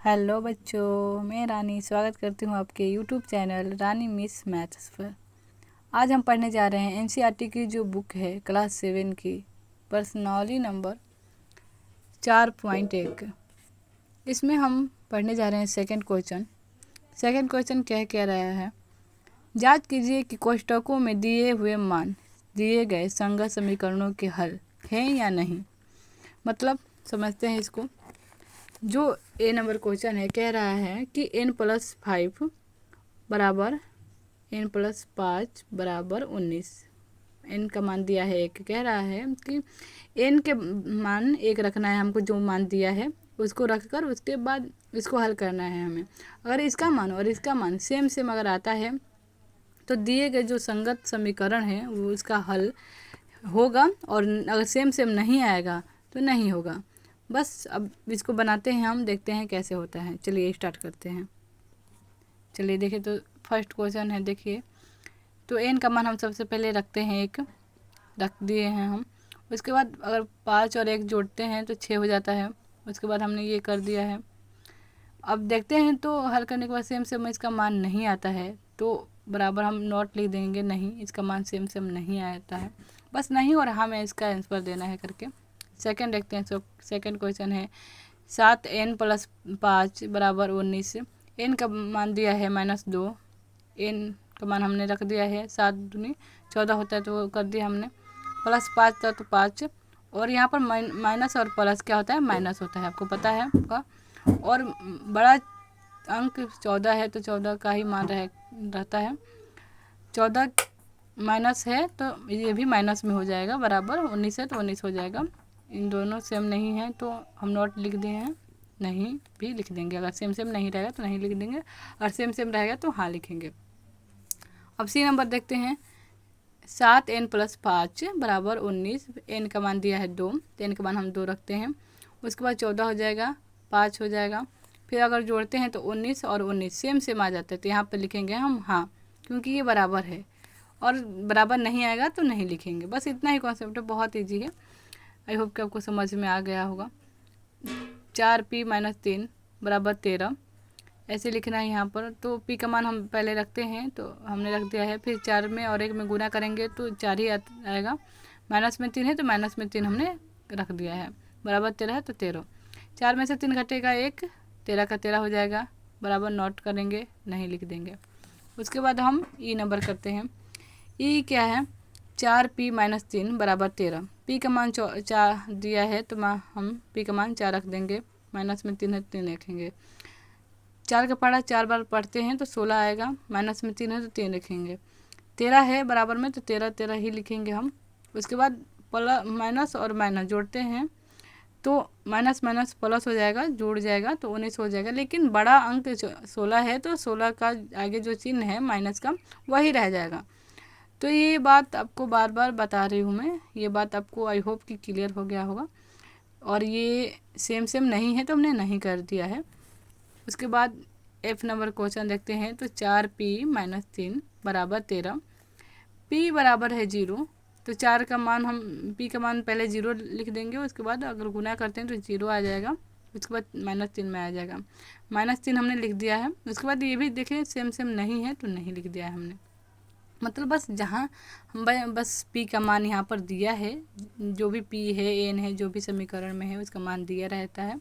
Hello बच्चों, मैं रानी स्वागत करती हूँ आपके यूट्यूब चैनल रानी मिस मैथ्स पर। आज हम पढ़ने जा रहे हैं एनसीईआरटी की जो बुक है क्लास 7 की प्रश्नावली नंबर 4.1। इसमें हम पढ़ने जा रहे हैं सेकंड क्वेश्चन। सेकंड क्वेश्चन क्या कह रहा है, जांच कीजिए कि कोष्ठकों में दिए हुए मान दिए गए संगत समीकरणों के हल हैं या नहीं। मतलब समझते हैं इसको। जो ए नंबर क्वेश्चन है कह रहा है कि n+5 बराबर n+5 बराबर 19। n का मान दिया है एक, कह रहा है कि n के मान एक रखना है हमको, जो मान दिया है उसको रखकर उसके बाद इसको हल करना है हमें। अगर इसका मान और इसका मान सेम सेम अगर आता है तो दिए गए जो संगत समीकरण है वो उसका हल होगा, और अगर सेम सेम नहीं आएगा तो नहीं होगा। बस अब इसको बनाते हैं, हम देखते हैं कैसे होता है। चलिए स्टार्ट करते हैं। चलिए देखिए, तो फर्स्ट क्वेश्चन है, देखिए। तो एन का मान हम सबसे पहले रखते हैं, एक रख दिए हैं हम। उसके बाद अगर 5 और 1 जोड़ते हैं तो 6 हो जाता है। उसके बाद हमने ये कर दिया है। अब देखते हैं तो हल करने के बाद सेम सेम इसका मान नहीं आता है तो बराबर हम नोट लिख देंगे, नहीं इसका मान सेम सेम नहीं आता है, बस नहीं और हमें इसका आंसर देना है करके। सेकंड देखते हैं। सो सेकंड क्वेश्चन है 7n+5 बराबर 19। n का मान दिया है -2। n का मान हमने रख दिया है 7 दूनी 14 होता है तो वो कर दिया हमने। +5 था तो 5, और यहाँ पर माइनस और प्लस क्या होता है, माइनस होता है, आपको पता है आपका। और बड़ा अंक 14 है तो 14 का ही मान रहता है। 14 माइनस है तो ये भी माइनस में हो जाएगा, बराबर 19 है तो 19 हो जाएगा। इन दोनों सेम नहीं है तो हम नोट लिख दिए हैं, नहीं भी लिख देंगे। अगर सेम सेम नहीं रहेगा तो नहीं लिख देंगे, और सेम सेम रहेगा तो हाँ लिखेंगे। अब सी नंबर देखते हैं। 7n+5 बराबर 19। n का मान दिया है 2, तो n का मान हम 2 रखते हैं। उसके बाद 14 हो जाएगा, 5 हो जाएगा। फिर अगर जोड़ते हैं तो 19 और 19 सेम सेम आ जाते हैं, तो यहाँ पर लिखेंगे हम हाँ, क्योंकि ये बराबर है। और बराबर नहीं आएगा तो नहीं लिखेंगे। बस इतना ही कॉन्सेप्ट है, बहुत ईजी है। आई होप कि आपको समझ में आ गया होगा। 4p-3 बराबर 13 ऐसे लिखना है यहाँ पर। तो p का मान हम पहले रखते हैं, तो हमने रख दिया है। फिर 4 में और 1 में गुना करेंगे तो 4 ही आएगा। माइनस में 3 है तो माइनस में 3 हमने रख दिया है। बराबर 13 है तो 13। 4 में से 3 घटेगा 1, 13 का 13 हो जाएगा। बराबर नोट करेंगे, नहीं लिख देंगे। उसके बाद हम ई नंबर करते हैं। ई क्या है, 4p-3 बराबर 13। p का मान 4 दिया है तो हम p का मान 4 रख देंगे। माइनस में 3 है 3 रखेंगे। 4 का पढ़ा 4 बार पढ़ते हैं तो 16 आएगा। माइनस में 3 है तो 3 लिखेंगे। 13 है बराबर में तो 13 13 ही लिखेंगे हम। उसके बाद माइनस और माइनस जोड़ते हैं तो माइनस माइनस प्लस हो जाएगा, जुड़ जाएगा तो 19 हो जाएगा। लेकिन बड़ा अंक 16 है तो 16 का आगे जो चिन्ह है माइनस का वही रह जाएगा। तो ये बात आपको बार बार बता रही हूँ मैं, ये बात आपको आई होप कि क्लियर हो गया होगा। और ये सेम सेम नहीं है तो हमने नहीं कर दिया है। उसके बाद एफ नंबर क्वेश्चन देखते हैं। तो 4p-3 बराबर 13। p बराबर है 0, तो 4 का मान हम p का मान पहले 0 लिख देंगे। उसके बाद अगर गुना करते हैं तो 0 आ जाएगा। उसके बाद -3 में आ जाएगा। -3 हमने लिख दिया है। उसके बाद ये भी देखें सेम सेम नहीं है तो नहीं लिख दिया है हमने। मतलब बस जहाँ हम बस p का मान यहाँ पर दिया है, जो भी p है n है जो भी समीकरण में है उसका मान दिया रहता है,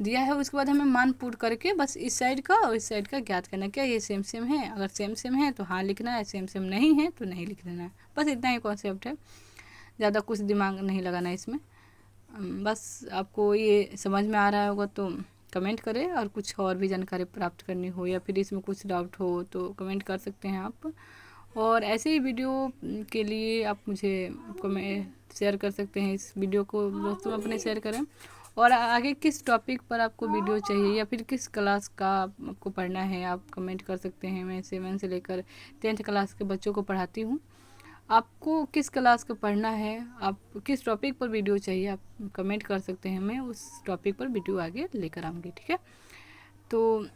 दिया है। उसके बाद हमें मान पुट करके बस इस साइड का और इस साइड का ज्ञात करना है, क्या ये सेम सेम है। अगर सेम सेम है तो हाँ लिखना है, सेम सेम नहीं है तो नहीं लिख देना है। बस इतना ही कॉन्सेप्ट है, ज़्यादा कुछ दिमाग नहीं लगाना इसमें। बस आपको ये समझ में आ रहा होगा तो कमेंट करें, और कुछ और भी जानकारी प्राप्त करनी हो या फिर इसमें कुछ डाउट हो तो कमेंट कर सकते हैं आप। और ऐसे ही वीडियो के लिए आप मुझे कमेंट शेयर कर सकते हैं, इस वीडियो को दोस्तों में अपने शेयर करें। और आगे किस टॉपिक पर आपको वीडियो चाहिए या फिर किस क्लास का आपको पढ़ना है आप कमेंट कर सकते हैं। मैं 7 से लेकर 10th क्लास के बच्चों को पढ़ाती हूँ। आपको किस क्लास का पढ़ना है, आप किस टॉपिक पर वीडियो चाहिए, आप कमेंट कर सकते हैं। मैं उस टॉपिक पर वीडियो आगे लेकर आऊँगी, ठीक है। तो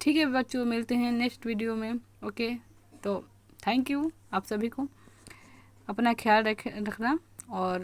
ठीक है बच्चों, मिलते हैं नेक्स्ट वीडियो में। ओके, तो थैंक यू आप सभी को। अपना ख्याल रखना, और